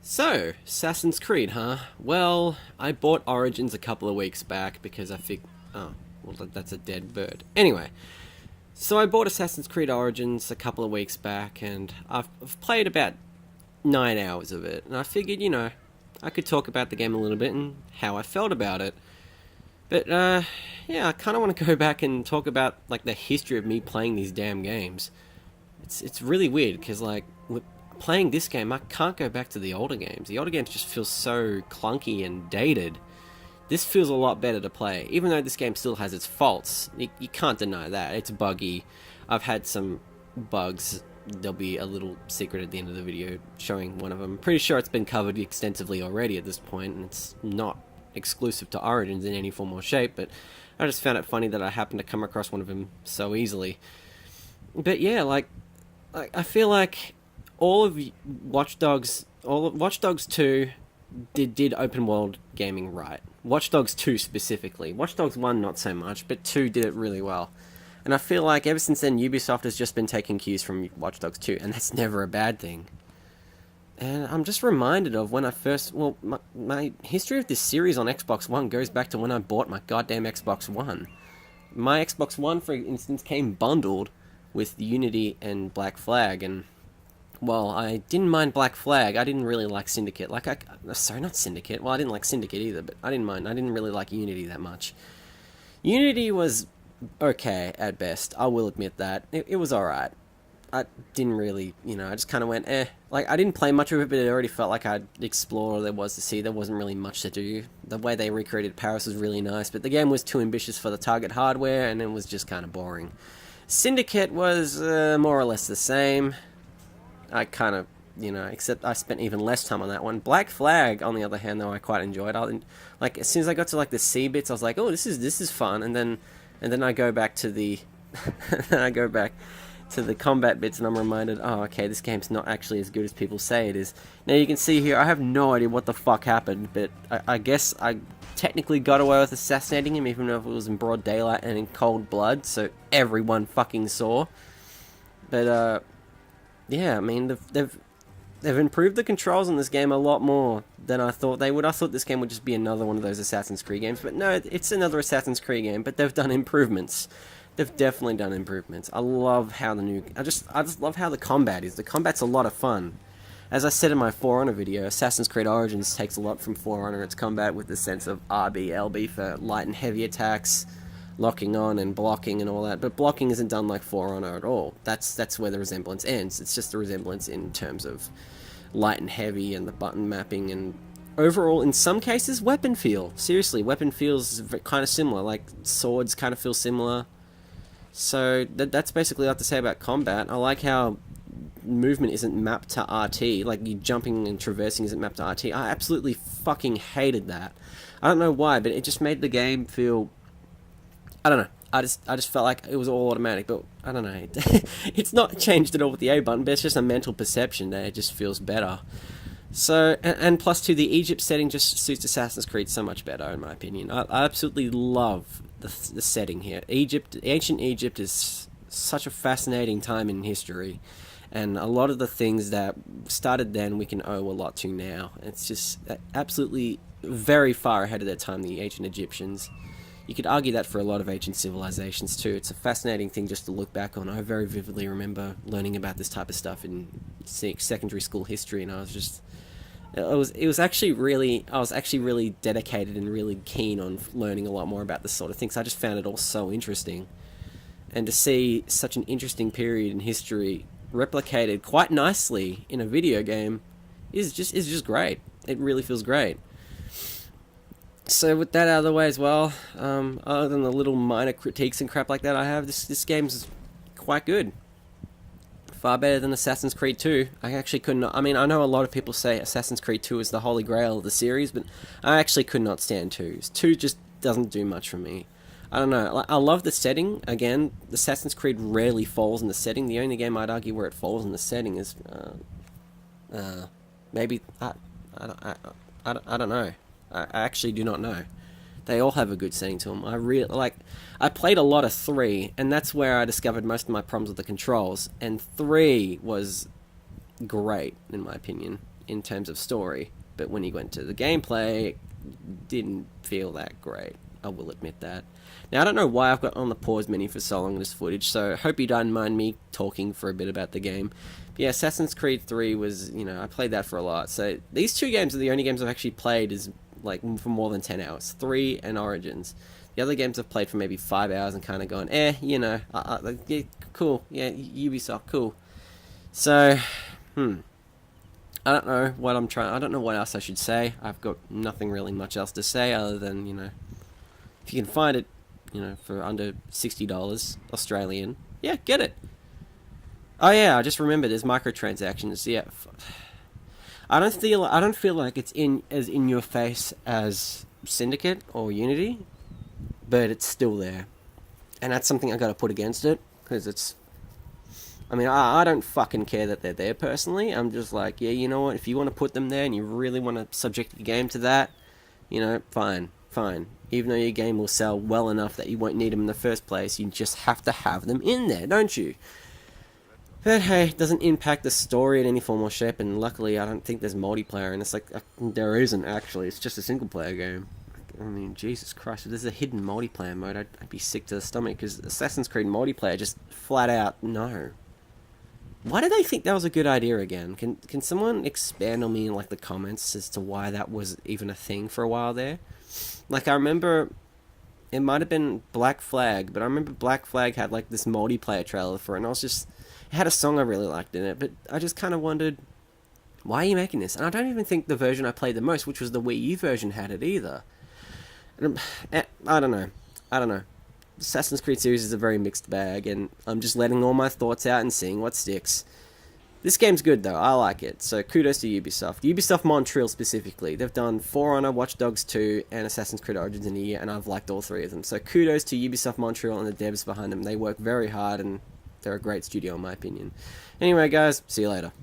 So, Assassin's Creed, huh? Well, I bought Origins a couple of weeks back because I think. Oh, well, that's a dead bird. Anyway, so I bought Assassin's Creed Origins a couple of weeks back, and I've played about 9 hours of it, and I figured, I could talk about the game a little bit and how I felt about it. But, yeah, I kind of want to go back and talk about, like, the history of me playing these damn games. It's really weird, because, like, with playing this game, I can't go back to the older games. The older games just feel so clunky and dated. This feels a lot better to play, even though this game still has its faults. You can't deny that. It's buggy. I've had some bugs. There'll be a little secret at the end of the video showing one of them. Pretty sure it's been covered extensively already at this point, and it's not exclusive to Origins in any form or shape, but I just found it funny that I happened to come across one of them so easily. But yeah, like, I feel like all of Watch Dogs 2 did open world gaming right. Watch Dogs 2 specifically. Watch Dogs 1 not so much, but 2 did it really well. And I feel like ever since then Ubisoft has just been taking cues from Watch Dogs 2, and that's never a bad thing. And I'm just reminded of when I first... Well, my history of this series on Xbox One goes back to when I bought my goddamn Xbox One. My Xbox One, for instance, came bundled with Unity and Black Flag, and... Well, I didn't mind Black Flag. I didn't really like Syndicate. Sorry, not Syndicate. Well, I didn't like Syndicate either, but I didn't mind. I didn't really like Unity that much. Unity was okay at best. I will admit that. It was alright. I didn't really, I just kind of went, eh. Like, I didn't play much of it, but it already felt like I'd explore all there was to see. There wasn't really much to do. The way they recreated Paris was really nice, but the game was too ambitious for the target hardware, and it was just kind of boring. Syndicate was more or less the same. I kind of, except I spent even less time on that one. Black Flag, on the other hand, though, I quite enjoyed. Like, as soon as I got to, like, the sea bits, I was like, oh, this is fun, and then I go back to the... I go back to the combat bits, and I'm reminded, oh, okay, this game's not actually as good as people say it is. Now, you can see here, I have no idea what the fuck happened, but I guess I technically got away with assassinating him, even though it was in broad daylight and in cold blood, so everyone fucking saw. But, yeah, I mean, they've improved the controls in this game a lot more than I thought they would. I thought this game would just be another one of those Assassin's Creed games, but no, it's another Assassin's Creed game, but they've done improvements. They've definitely done improvements. I love how I just love how the combat is. The combat's a lot of fun. As I said in my For Honor video, Assassin's Creed Origins takes a lot from For Honor. Its combat with the sense of RB, LB for light and heavy attacks, locking on and blocking and all that, but blocking isn't done like For Honor at all. That's where the resemblance ends. It's just a resemblance in terms of light and heavy and the button mapping, and overall, in some cases, weapon feel. Seriously, weapon feels kind of similar, like swords kind of feel similar. So that's basically all I have to say about combat. I like how movement isn't mapped to RT, like you jumping and traversing isn't mapped to RT. I absolutely fucking hated that. I don't know why, but it just made the game feel... I don't know. I just felt like it was all automatic, but I don't know. It's not changed at all with the A button, but it's just a mental perception that it just feels better. So, and plus to the Egypt setting just suits Assassin's Creed so much better, in my opinion. I absolutely love the setting here. Ancient Egypt is such a fascinating time in history, and a lot of the things that started then we can owe a lot to now. It's just absolutely very far ahead of their time, the ancient Egyptians. You could argue that for a lot of ancient civilizations too. It's a fascinating thing just to look back on. I very vividly remember learning about this type of stuff in secondary school history, and I was actually really dedicated and really keen on learning a lot more about this sort of thing. So I just found it all so interesting, and to see such an interesting period in history replicated quite nicely in a video game is just great. It really feels great. So with that out of the way as well, other than the little minor critiques and crap like that I have, this game's quite good. Far better than Assassin's Creed 2. I actually could not... I mean, I know a lot of people say Assassin's Creed 2 is the holy grail of the series, but I actually could not stand 2. 2 just doesn't do much for me. I don't know. I love the setting. Again, Assassin's Creed rarely falls in the setting. The only game I'd argue where it falls in the setting is... maybe... I don't know. I actually do not know. They all have a good setting to them. I played a lot of 3, and that's where I discovered most of my problems with the controls. And 3 was great, in my opinion. in terms of story, but when you went to the gameplay, it didn't feel that great. I will admit that. Now, I don't know why I've got on the pause menu for so long in this footage, so hope you don't mind me talking for a bit about the game. But yeah, Assassin's Creed 3 was, I played that for a lot. So these two games are the only games I've actually played is like for more than 10 hours. 3 and Origins. The other games I've played for maybe 5 hours and kind of gone, yeah, cool, yeah, Ubisoft, cool. So, I don't know what I don't know what else I should say. I've got nothing really much else to say other than, if you can find it, for under $60 Australian, yeah, get it. Oh yeah, I just remembered there's microtransactions. Yeah, I don't feel like it's as in your face as Syndicate or Unity, but it's still there, and that's something I got to put against it because it's. I mean, I don't fucking care that they're there personally. I'm just like, yeah, you know what? If you want to put them there and you really want to subject your game to that, fine. Even though your game will sell well enough that you won't need them in the first place, you just have to have them in there, don't you? But hey, it doesn't impact the story in any form or shape, and luckily I don't think there's multiplayer, and it's like, there isn't actually, it's just a single player game. I mean, Jesus Christ, if there's a hidden multiplayer mode, I'd be sick to the stomach, because Assassin's Creed multiplayer just flat out, no. Why did they think that was a good idea again? Can someone expand on me in like the comments as to why that was even a thing for a while there? Like, I remember it might have been Black Flag, but I remember Black Flag had like this multiplayer trailer for it, and it had a song I really liked in it, but I just kind of wondered, why are you making this? And I don't even think the version I played the most, which was the Wii U version, had it either. And I don't know. Assassin's Creed series is a very mixed bag, and I'm just letting all my thoughts out and seeing what sticks. This game's good though, I like it, so kudos to Ubisoft. Ubisoft Montreal specifically. They've done For Honor, Watch Dogs 2, and Assassin's Creed Origins in a year, and I've liked all 3 of them. So kudos to Ubisoft Montreal and the devs behind them. They work very hard, and they're a great studio in my opinion. Anyway guys, see you later.